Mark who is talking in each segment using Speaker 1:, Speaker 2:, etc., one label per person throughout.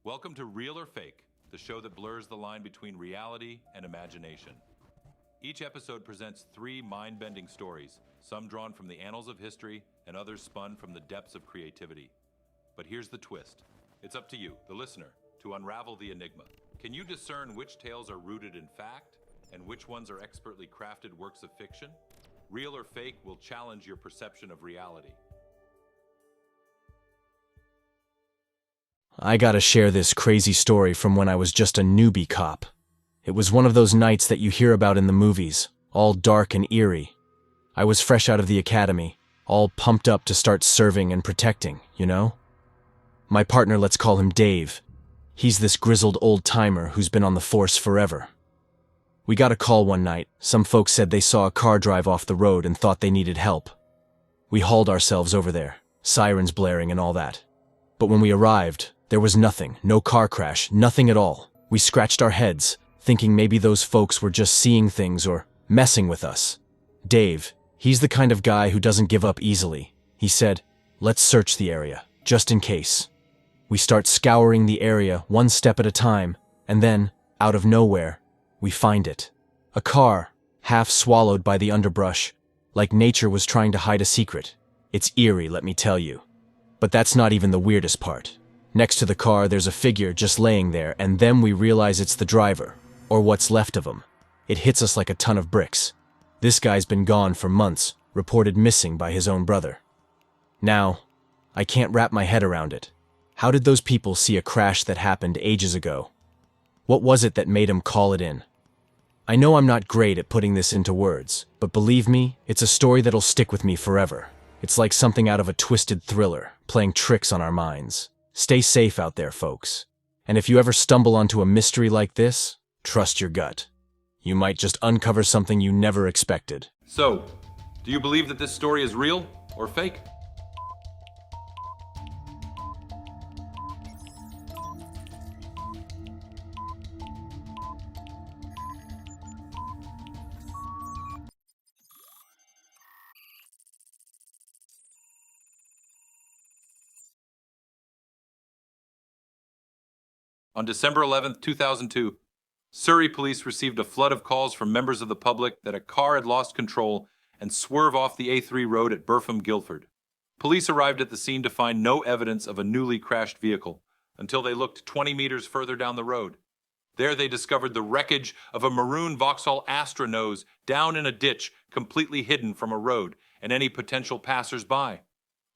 Speaker 1: Welcome to Real or Fake, the show that blurs the line between reality and imagination. Each episode presents three mind-bending stories, some drawn from the annals of history and others spun from the depths of creativity. But here's the twist. It's up to you, the listener, to unravel the enigma. Can you discern which tales are rooted in fact and which ones are expertly crafted works of fiction? Real or Fake will challenge your perception of reality.
Speaker 2: I gotta share this crazy story from when I was just a newbie cop. It was one of those nights that you hear about in the movies, all dark and eerie. I was fresh out of the academy, all pumped up to start serving and protecting, you know? My partner, let's call him Dave. He's this grizzled old-timer who's been on the force forever. We got a call one night. Some folks said they saw a car drive off the road and thought they needed help. We hauled ourselves over there, sirens blaring and all that. But when we arrived, there was nothing, no car crash, nothing at all. We scratched our heads, thinking maybe those folks were just seeing things or messing with us. Dave, he's the kind of guy who doesn't give up easily. He said, "Let's search the area, just in case." We start scouring the area one step at a time, and then, out of nowhere, we find it. A car, half swallowed by the underbrush, like nature was trying to hide a secret. It's eerie, let me tell you. But that's not even the weirdest part. Next to the car, there's a figure just laying there, and then we realize it's the driver, or what's left of him. It hits us like a ton of bricks. This guy's been gone for months, reported missing by his own brother. Now, I can't wrap my head around it. How did those people see a crash that happened ages ago? What was it that made him call it in? I know I'm not great at putting this into words, but believe me, it's a story that'll stick with me forever. It's like something out of a twisted thriller, playing tricks on our minds. Stay safe out there, folks. And if you ever stumble onto a mystery like this, trust your gut. You might just uncover something you never expected.
Speaker 1: So, do you believe that this story is real or fake? On December 11, 2002, Surrey police received a flood of calls from members of the public that a car had lost control and swerved off the A3 road at Burpham, Guildford. Police arrived at the scene to find no evidence of a newly crashed vehicle until they looked 20 meters further down the road. There they discovered the wreckage of a maroon Vauxhall Astra nose down in a ditch completely hidden from a road and any potential passers-by.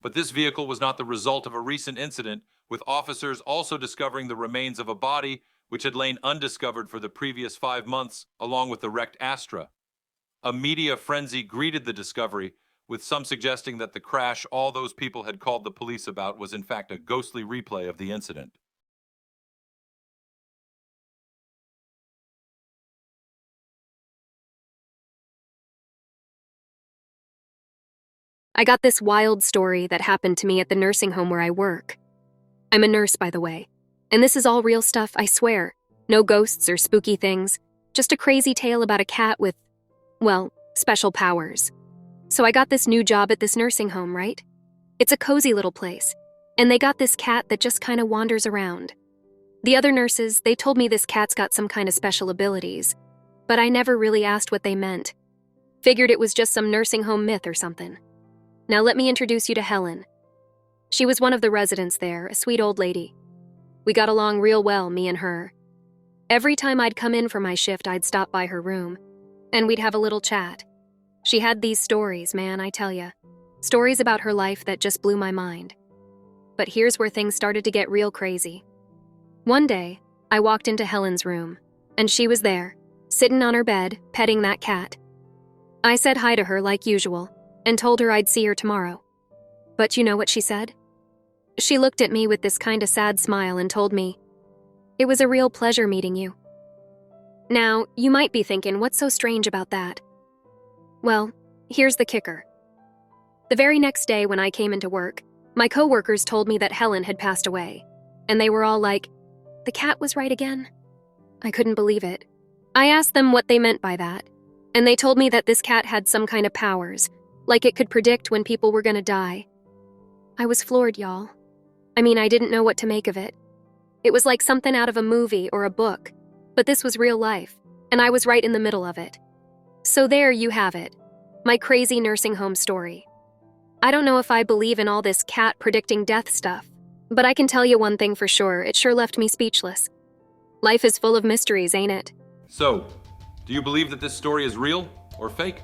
Speaker 1: But this vehicle was not the result of a recent incident, with officers also discovering the remains of a body which had lain undiscovered for the previous 5 months, along with the wrecked Astra. A media frenzy greeted the discovery, with some suggesting that the crash all those people had called the police about was in fact a ghostly replay of the incident.
Speaker 3: I got this wild story that happened to me at the nursing home where I work. I'm a nurse, by the way. And this is all real stuff, I swear. No ghosts or spooky things. Just a crazy tale about a cat with, well, special powers. So I got this new job at this nursing home, right? It's a cozy little place. And they got this cat that just kind of wanders around. The other nurses, they told me this cat's got some kind of special abilities. But I never really asked what they meant. Figured it was just some nursing home myth or something. Now let me introduce you to Helen. She was one of the residents there, a sweet old lady. We got along real well, me and her. Every time I'd come in for my shift, I'd stop by her room, and we'd have a little chat. She had these stories, man, I tell ya. Stories about her life that just blew my mind. But here's where things started to get real crazy. One day, I walked into Helen's room, and she was there, sitting on her bed, petting that cat. I said hi to her like usual, and told her I'd see her tomorrow. But you know what she said? She looked at me with this kinda sad smile and told me, "It was a real pleasure meeting you." Now, you might be thinking, what's so strange about that? Well, here's the kicker. The very next day when I came into work, my coworkers told me that Helen had passed away, and they were all like, "The cat was right again?" I couldn't believe it. I asked them what they meant by that, and they told me that this cat had some kind of powers, like it could predict when people were gonna die. I was floored, y'all. I mean, I didn't know what to make of it. It was like something out of a movie or a book, but this was real life, and I was right in the middle of it. So there you have it, my crazy nursing home story. I don't know if I believe in all this cat predicting death stuff, but I can tell you one thing for sure, it sure left me speechless. Life is full of mysteries, ain't it?
Speaker 1: So, do you believe that this story is real or fake?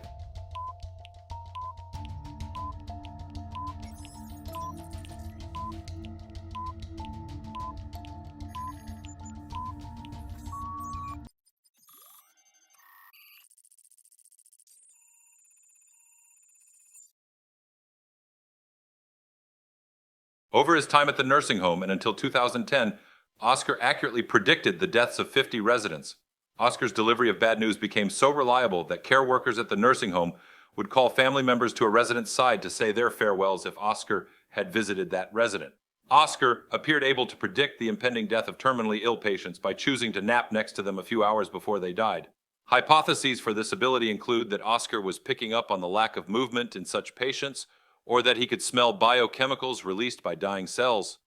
Speaker 1: Over his time at the nursing home and until 2010, Oscar accurately predicted the deaths of 50 residents. Oscar's delivery of bad news became so reliable that care workers at the nursing home would call family members to a resident's side to say their farewells if Oscar had visited that resident. Oscar appeared able to predict the impending death of terminally ill patients by choosing to nap next to them a few hours before they died. Hypotheses for this ability include that Oscar was picking up on the lack of movement in such patients, or that he could smell biochemicals released by dying cells.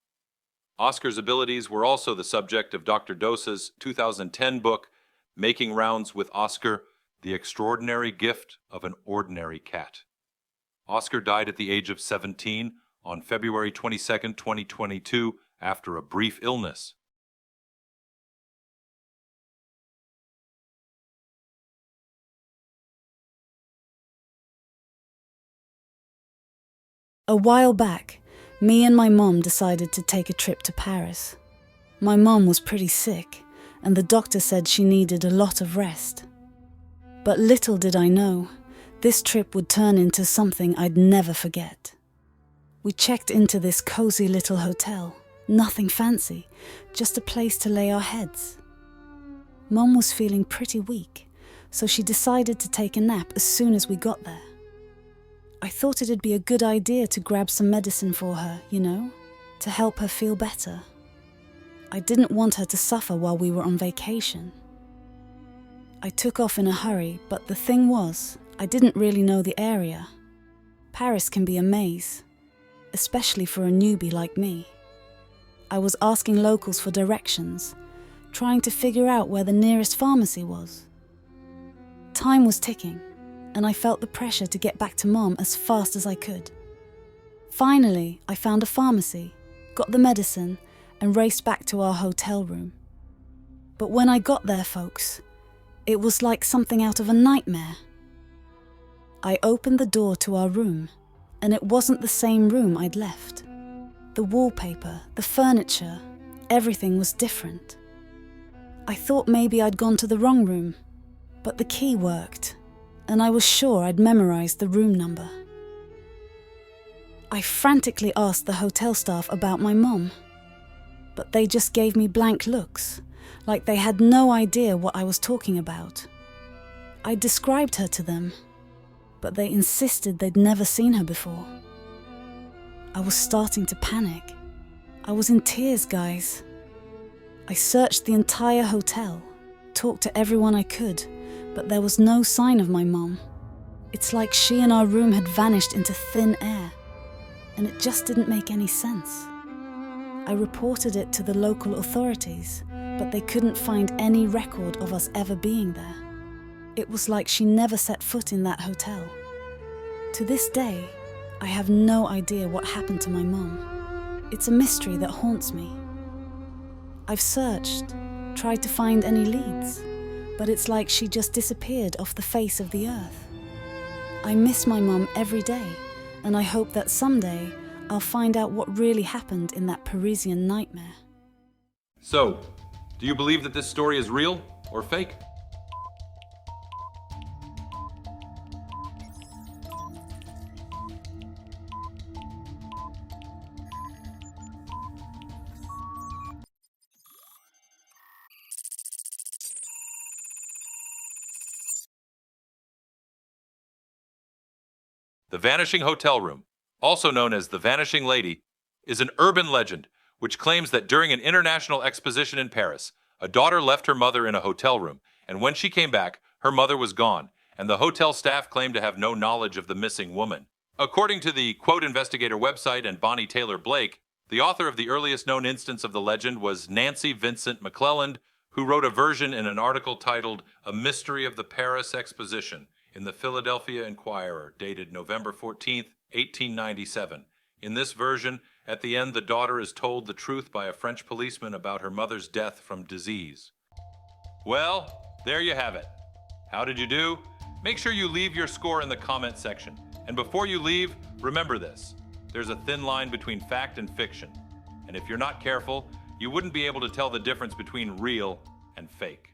Speaker 1: Oscar's abilities were also the subject of Dr. Dosa's 2010 book, Making Rounds with Oscar, The Extraordinary Gift of an Ordinary Cat. Oscar died at the age of 17 on February 22, 2022, after a brief illness.
Speaker 4: A while back, me and my mom decided to take a trip to Paris. My mom was pretty sick, and the doctor said she needed a lot of rest. But little did I know, this trip would turn into something I'd never forget. We checked into this cozy little hotel, nothing fancy, just a place to lay our heads. Mom was feeling pretty weak, so she decided to take a nap as soon as we got there. I thought it'd be a good idea to grab some medicine for her, to help her feel better. I didn't want her to suffer while we were on vacation. I took off in a hurry, but the thing was, I didn't really know the area. Paris can be a maze, especially for a newbie like me. I was asking locals for directions, trying to figure out where the nearest pharmacy was. Time was ticking, and I felt the pressure to get back to Mom as fast as I could. Finally, I found a pharmacy, got the medicine, and raced back to our hotel room. But when I got there, folks, it was like something out of a nightmare. I opened the door to our room, and it wasn't the same room I'd left. The wallpaper, the furniture, everything was different. I thought maybe I'd gone to the wrong room, but the key worked, and I was sure I'd memorized the room number. I frantically asked the hotel staff about my mom, but they just gave me blank looks, like they had no idea what I was talking about. I described her to them, but they insisted they'd never seen her before. I was starting to panic. I was in tears, guys. I searched the entire hotel, talked to everyone I could, but there was no sign of my mom. It's like she and our room had vanished into thin air, and it just didn't make any sense. I reported it to the local authorities, but they couldn't find any record of us ever being there. It was like she never set foot in that hotel. To this day, I have no idea what happened to my mom. It's a mystery that haunts me. I've searched, tried to find any leads, but it's like she just disappeared off the face of the earth. I miss my mom every day, and I hope that someday I'll find out what really happened in that Parisian nightmare.
Speaker 1: So, do you believe that this story is real or fake? The Vanishing Hotel Room, also known as the Vanishing Lady, is an urban legend which claims that during an international exposition in Paris, a daughter left her mother in a hotel room, and when she came back, her mother was gone, and the hotel staff claimed to have no knowledge of the missing woman. According to the Quote Investigator website and Bonnie Taylor Blake, The author of the earliest known instance of the legend was Nancy Vincent McClelland, who wrote a version in an article titled A Mystery of the Paris Exposition in the Philadelphia Inquirer, dated November 14th, 1897. In this version, at the end, the daughter is told the truth by a French policeman about her mother's death from disease. Well, there you have it. How did you do? Make sure you leave your score in the comment section. And before you leave, remember this. There's a thin line between fact and fiction. And if you're not careful, you wouldn't be able to tell the difference between real and fake.